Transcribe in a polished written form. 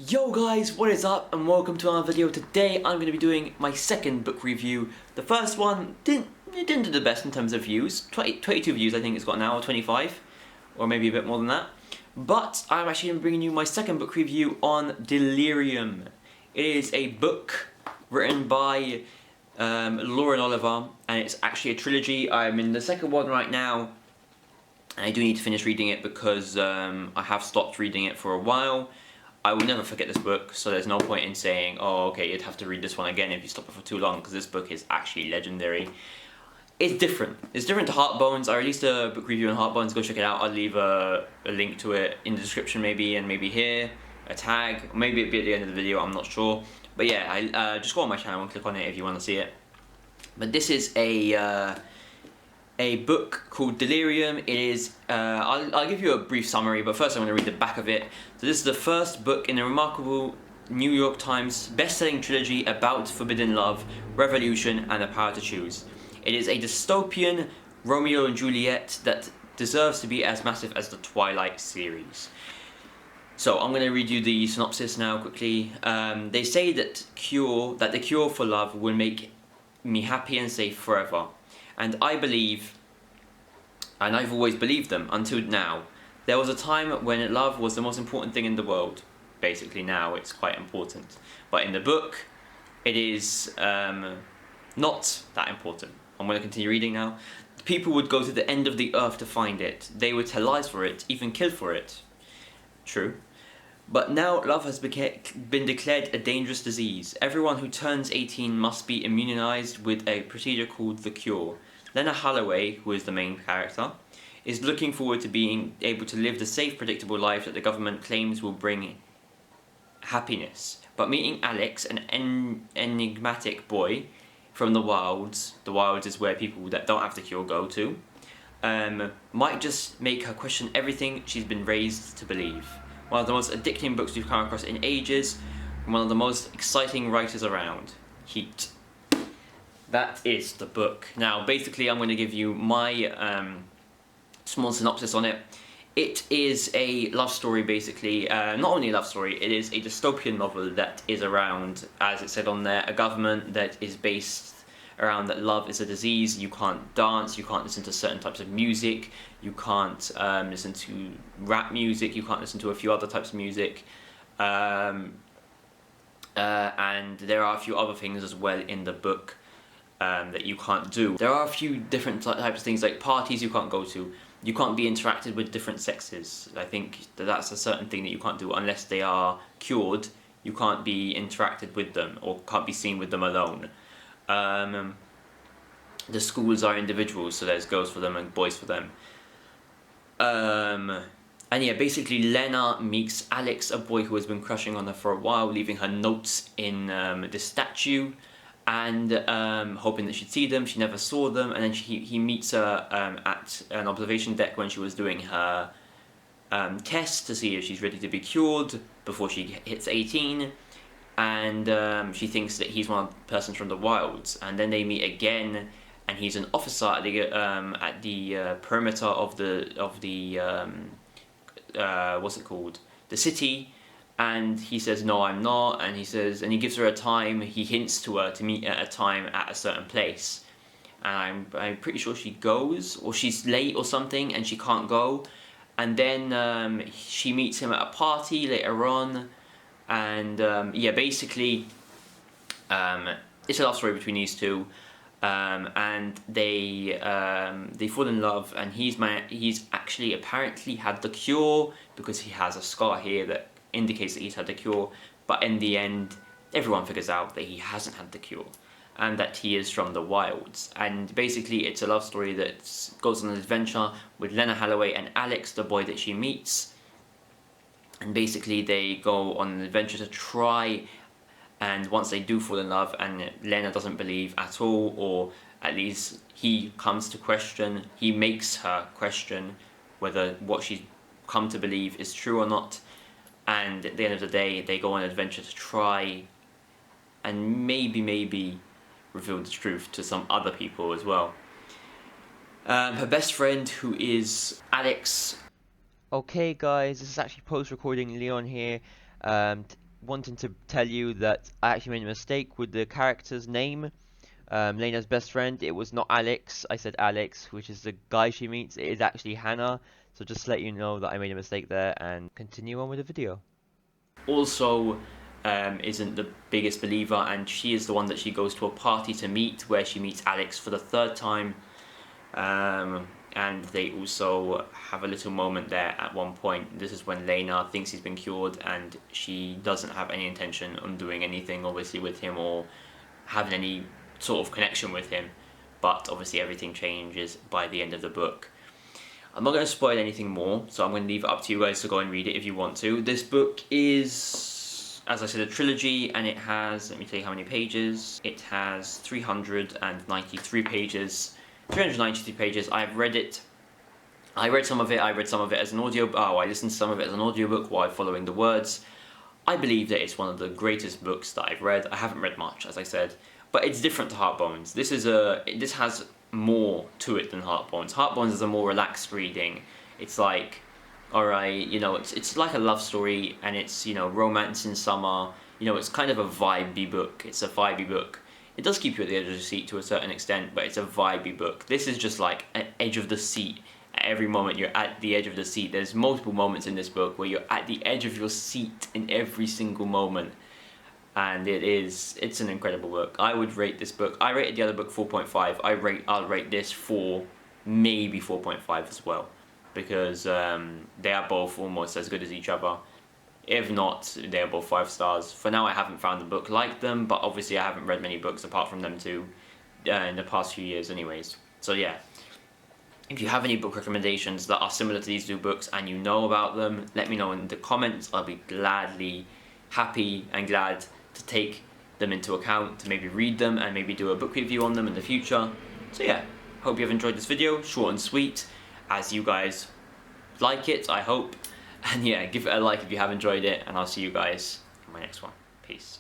Yo guys, what is up and welcome to another video. Today I'm going to be doing my second book review. The first one didn't do the best in terms of views. 22 views I think it's got now, or 25, or maybe a bit more than that. But I'm actually going to be bringing you my second book review on Delirium. It is a book written by Lauren Oliver, and it's actually a trilogy. I'm in the second one right now, and I do need to finish reading it because I have stopped reading it for a while. I will never forget this book, so there's no point in saying, oh, okay, you'd have to read this one again if you stop it for too long, because this book is actually legendary. It's different. It's different to Heartbones. I released a book review on Heartbones. Go check it out. I'll leave a link to it in the description maybe, and maybe here, a tag. Maybe it'll be at the end of the video, I'm not sure. But yeah, just go on my channel and click on it if you want to see it. But this is a book called Delirium. It is, I'll give you a brief summary, but first I'm going to read the back of it. So this is the first book in the remarkable New York Times best-selling trilogy about forbidden love, revolution, and the power to choose. It is a dystopian Romeo and Juliet that deserves to be as massive as the Twilight series. So I'm going to read you the synopsis now quickly. They say that the cure for love will make me happy and safe forever. And I believe, and I've always believed them until now. There was a time when love was the most important thing in the world. Basically now it's quite important. But in the book, it is not that important. I'm going to continue reading now. People would go to the end of the earth to find it. They would tell lies for it, even kill for it. True. But now love has been declared a dangerous disease. Everyone who turns 18 must be immunized with a procedure called the cure. Lena Holloway, who is the main character, is looking forward to being able to live the safe, predictable life that the government claims will bring happiness. But meeting Alex, an enigmatic boy from the wilds is where people that don't have the cure go to, might just make her question everything she's been raised to believe. One of the most addicting books we've come across in ages, and one of the most exciting writers around. Heat. That is the book. Now, basically, I'm going to give you my small synopsis on it. It is a love story, basically. Not only a love story, it is a dystopian novel that is around, as it said on there, a government that is based around that love is a disease. You can't dance, you can't listen to certain types of music, you can't listen to rap music, you can't listen to a few other types of music, and there are a few other things as well in the book that you can't do. There are a few different types of things, like parties you can't go to. You can't be interacted with different sexes. I think that's a certain thing that you can't do unless they are cured. You can't be interacted with them or can't be seen with them alone. The schools are individuals, so there's girls for them and boys for them. And yeah, basically Lena meets Alex, a boy who has been crushing on her for a while, leaving her notes in this statue, and hoping that she'd see them. She never saw them, and then he meets her at an observation deck when she was doing her test to see if she's ready to be cured before she hits 18. And she thinks that he's one of the persons from the wilds, and then they meet again, and he's an officer at the perimeter of the what's it called, the city, and he says, no, I'm not, and he gives her a time. He hints to her to meet at a time at a certain place, and I'm pretty sure she goes, or she's late or something and she can't go, and then she meets him at a party later on. And yeah, basically, it's a love story between these two, and they fall in love. And he's actually apparently had the cure, because he has a scar here that indicates that he's had the cure. But in the end, everyone figures out that he hasn't had the cure, and that he is from the wilds. And basically, it's a love story that goes on an adventure with Lena Holloway and Alex, the boy that she meets. And basically they go on an adventure to try, and once they do fall in love and Lena doesn't believe at all, or at least he comes to question, he makes her question whether what she's come to believe is true or not. And at the end of the day, they go on an adventure to try and maybe reveal the truth to some other people as well. Her best friend, who is Alex, Okay guys, this is actually post-recording Leon here. wanting to tell you that I actually made a mistake with the character's name. Lena's best friend, it was not Alex. I said Alex, which is the guy she meets. It is actually Hannah. So just to let you know that I made a mistake there, and continue on with the video. Also, isn't the biggest believer, and she is the one that she goes to a party to meet, where she meets Alex for the third time. And they also have a little moment there at one point. This is when Lena thinks he's been cured, and she doesn't have any intention on doing anything, obviously, with him or having any sort of connection with him. But obviously, everything changes by the end of the book. I'm not going to spoil anything more, so I'm going to leave it up to you guys to go and read it if you want to. This book is, as I said, a trilogy, and it has, let me tell you how many pages. It has 393 pages. 393 pages. I've read it. I read some of it. I read some of it as an audio. I listened to some of it as an audiobook while following the words. I believe that it's one of the greatest books that I've read. I haven't read much, as I said, but it's different to Heartbones. This has more to it than Heartbones. Heartbones is a more relaxed reading. It's like, alright, you know, it's like a love story, and it's, you know, romance in summer. You know, it's kind of a vibey book. It's a vibey book. It does keep you at the edge of the seat to a certain extent, but it's a vibey book. This is just like an edge of the seat. At every moment you're at the edge of the seat. There's multiple moments in this book where you're at the edge of your seat in every single moment. And it's an incredible book. I would rate this book. I rated the other book 4.5. I'll rate this 4, maybe 4.5 as well, because they are both almost as good as each other. If not, they're both 5 stars. For now, I haven't found a book like them, but obviously I haven't read many books apart from them two in the past few years anyways. So yeah, if you have any book recommendations that are similar to these two books and you know about them, let me know in the comments. I'll be happy and glad to take them into account, to maybe read them and maybe do a book review on them in the future. So yeah, hope you have enjoyed this video, short and sweet, as you guys like it, I hope. And yeah, give it a like if you have enjoyed it, and I'll see you guys in my next one. Peace.